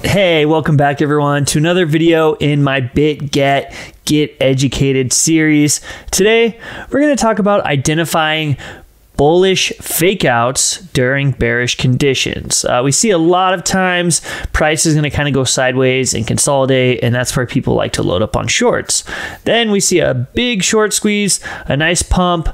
Hey, welcome back everyone to another video in my Bitget Get Educated series. Today, we're going to talk about identifying bullish fake outs during bearish conditions. We see a lot of times price is going to kind of go sideways and consolidate, and that's where people like to load up on shorts. Then we see a big short squeeze, a nice pump.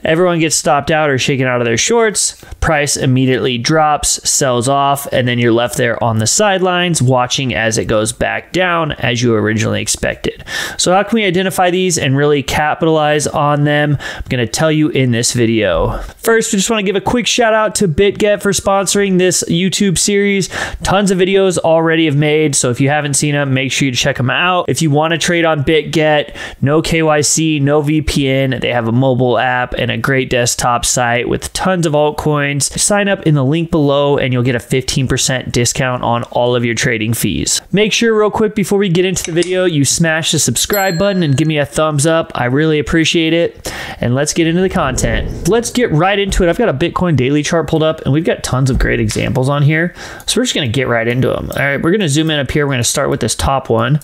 Everyone gets stopped out or shaken out of their shorts. Price immediately drops, sells off, and then you're left there on the sidelines watching as it goes back down as you originally expected. So how can we identify these and really capitalize on them? I'm going to tell you in this video. First, we just want to give a quick shout out to Bitget for sponsoring this YouTube series. Tons of videos already have made, so if you haven't seen them, make sure you check them out. If you want to trade on Bitget, no KYC, no VPN, they have a mobile app and a great desktop site with tons of altcoins. Sign up in the link below and you'll get a 15% discount on all of your trading fees. Make sure real quick before we get into the video, you smash the subscribe button and give me a thumbs up. I really appreciate it. And let's get into the content. Let's get right into it. I've got a Bitcoin daily chart pulled up and we've got tons of great examples on here. So we're just going to get right into them. All right, we're going to zoom in up here. We're going to start with this top one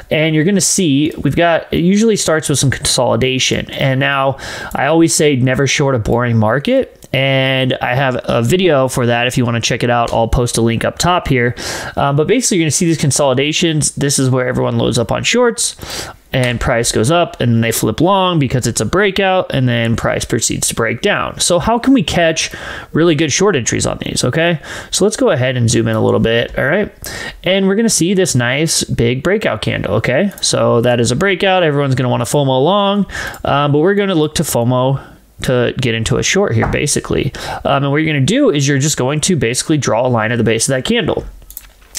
and you're going to see it usually starts with some consolidation. And now I always say never short a boring market. And I have a video for that if you want to check it out. I'll post a link up top here. But basically, you're going to see these consolidations. This is where everyone loads up on shorts and price goes up and they flip long because it's a breakout and then price proceeds to break down. So how can we catch really good short entries on these? Okay, so let's go ahead and zoom in a little bit. All right, and we're going to see this nice big breakout candle. Okay, so that is a breakout. Everyone's going to want to FOMO long, but we're going to look to FOMO to get into a short here basically. And what you're going to do is you're just going to basically draw a line at the base of that candle.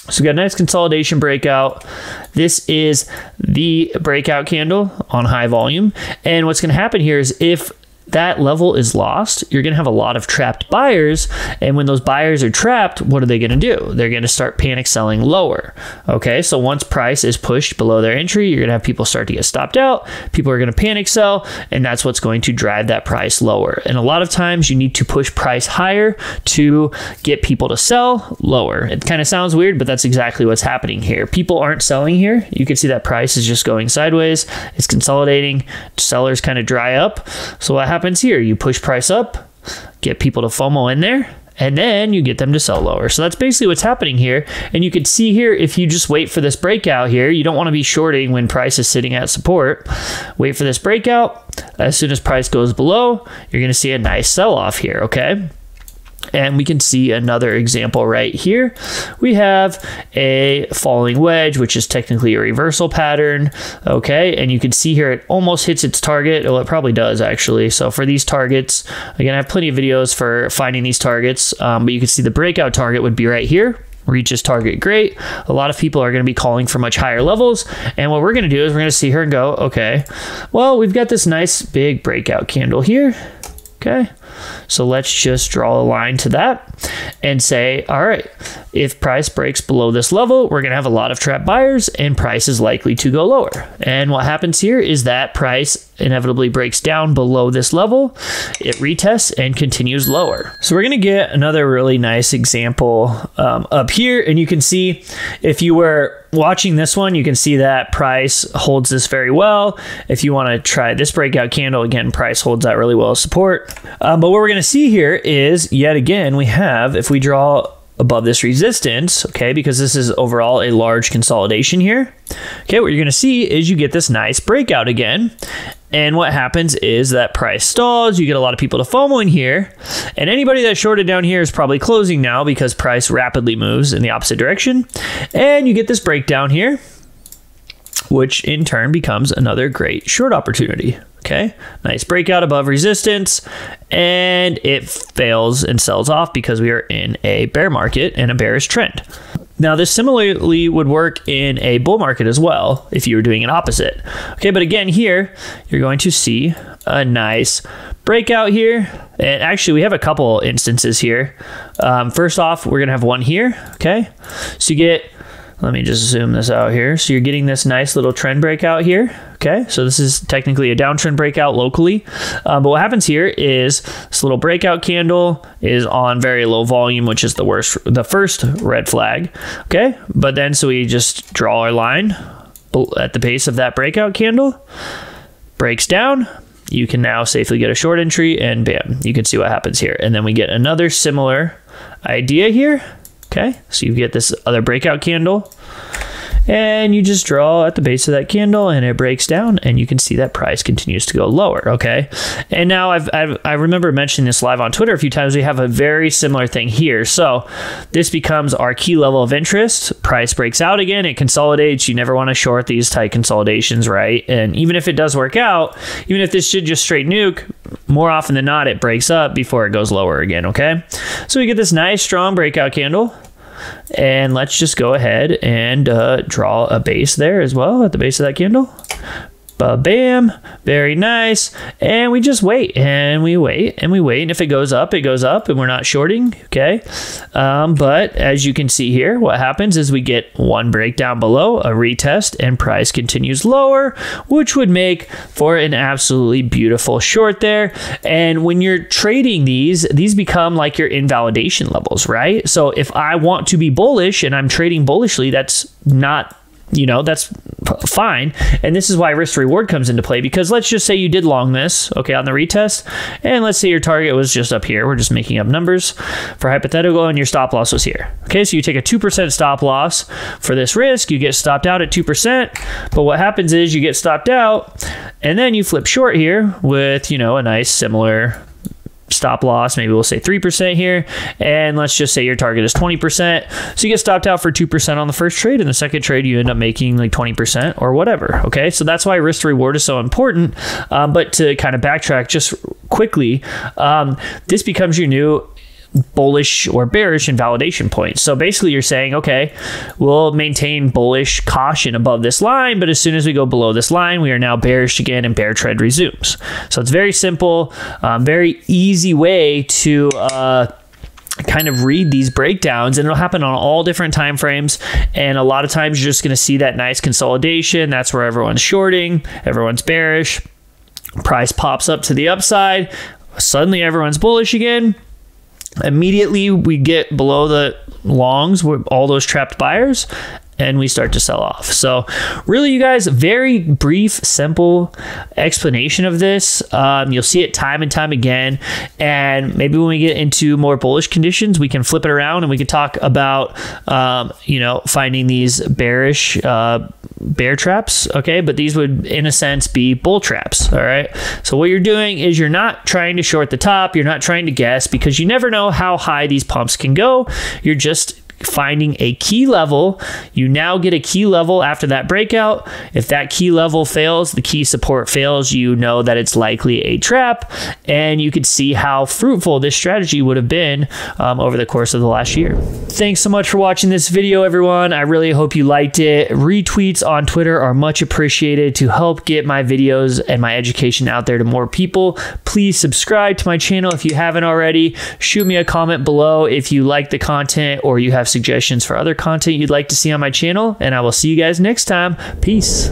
So we got a nice consolidation breakout. This is the breakout candle on high volume. And what's going to happen here is if that level is lost, you're going to have a lot of trapped buyers. And when those buyers are trapped, what are they going to do? They're going to start panic selling lower. Okay, so once price is pushed below their entry, you're going to have people start to get stopped out. People are going to panic sell, and that's what's going to drive that price lower. And a lot of times you need to push price higher to get people to sell lower. It kind of sounds weird, but that's exactly what's happening here. People aren't selling here. You can see that price is just going sideways. It's consolidating. Sellers kind of dry up. So what happens here? You push price up, get people to FOMO in there, and then you get them to sell lower. So that's basically what's happening here. And you can see here, if you just wait for this breakout here, you don't want to be shorting when price is sitting at support. Wait for this breakout. As soon as price goes below, you're going to see a nice sell-off here, okay? And we can see another example right here. We have a falling wedge, which is technically a reversal pattern. Okay, and you can see here it almost hits its target. Well, it probably does actually. So for these targets, again, I have plenty of videos for finding these targets, but you can see the breakout target would be right here. Reaches target, great. A lot of people are going to be calling for much higher levels. And what we're going to do is we're going to see here and go, okay, well, we've got this nice big breakout candle here. Okay, so let's just draw a line to that and say, all right, if price breaks below this level, we're going to have a lot of trapped buyers and price is likely to go lower. And what happens here is that price inevitably breaks down below this level, it retests and continues lower. So we're going to get another really nice example up here, and you can see if you were watching this one, you can see that price holds this very well. If you want to try this breakout candle, again, price holds that really well as support. But what we're going to see here is, yet again, we have, if we draw above this resistance, okay, because this is overall a large consolidation here, okay, what you're going to see is you get this nice breakout again. And what happens is that price stalls, you get a lot of people to FOMO in here, and anybody that shorted down here is probably closing now because price rapidly moves in the opposite direction. And you get this breakdown here, which in turn becomes another great short opportunity. Okay, nice breakout above resistance, and it fails and sells off because we are in a bear market and a bearish trend. Now, this similarly would work in a bull market as well if you were doing an opposite. Okay, but again, here, you're going to see a nice breakout here. And actually, we have a couple instances here. First off, we're going to have one here, okay? So you get Let me just zoom this out here. So you're getting this nice little trend breakout here. Okay, so this is technically a downtrend breakout locally. But what happens here is this little breakout candle is on very low volume, which is the first red flag. Okay, but then so we just draw our line at the base of that breakout candle, breaks down. You can now safely get a short entry, and bam, you can see what happens here. And then we get another similar idea here. Okay, so you get this other breakout candle, and you just draw at the base of that candle, and it breaks down, and you can see that price continues to go lower. Okay, and now I remember mentioning this live on Twitter a few times. We have a very similar thing here. So this becomes our key level of interest. Price breaks out again, it consolidates. You never want to short these tight consolidations, right? And even if it does work out, even if this should just straight nuke, more often than not, it breaks up before it goes lower again. Okay, so we get this nice strong breakout candle. And let's just go ahead and draw a base there as well at the base of that candle. Bam, very nice. And we just wait, and we wait, and we wait. And if it goes up, and we're not shorting, okay? But as you can see here, what happens is we get one breakdown below, a retest, and price continues lower, which would make for an absolutely beautiful short there. And when you're trading these become like your invalidation levels, right? So if I want to be bullish and I'm trading bullishly, that's not, that's fine. And this is why risk to reward comes into play, because let's just say you did long this, okay, on the retest, and let's say your target was just up here. We're just making up numbers for hypothetical, and your stop loss was here. Okay, so you take a 2% stop loss for this risk, you get stopped out at 2%, but what happens is you get stopped out, and then you flip short here with, a nice similar stop loss, maybe we'll say 3% here, and let's just say your target is 20%. So you get stopped out for 2% on the first trade, and the second trade you end up making like 20% or whatever. Okay, so that's why risk to reward is so important. But to kind of backtrack just quickly, this becomes your new bullish or bearish invalidation point. So basically you're saying, okay, we'll maintain bullish caution above this line, but as soon as we go below this line, we are now bearish again, and bear trend resumes. So it's very simple, very easy way to kind of read these breakdowns, and it'll happen on all different time frames. And a lot of times you're just going to see that nice consolidation. That's where everyone's shorting, everyone's bearish, price pops up to the upside, suddenly everyone's bullish again. Immediately we get below the longs with all those trapped buyers, and we start to sell off. So really, you guys, very brief, simple explanation of this. You'll see it time and time again. And maybe when we get into more bullish conditions, we can flip it around and we can talk about, finding these bearish bear traps. Okay. But these would, in a sense, be bull traps. All right. So what you're doing is you're not trying to short the top. You're not trying to guess, because you never know how high these pumps can go. You're just finding a key level. You now get a key level after that breakout. If that key level fails, the key support fails, you know that it's likely a trap, and you could see how fruitful this strategy would have been over the course of the last year. Thanks so much for watching this video, everyone. I really hope you liked it. Retweets on Twitter are much appreciated to help get my videos and my education out there to more people. Please subscribe to my channel if you haven't already. Shoot me a comment below if you like the content or you have suggestions for other content you'd like to see on my channel, and I will see you guys next time. Peace.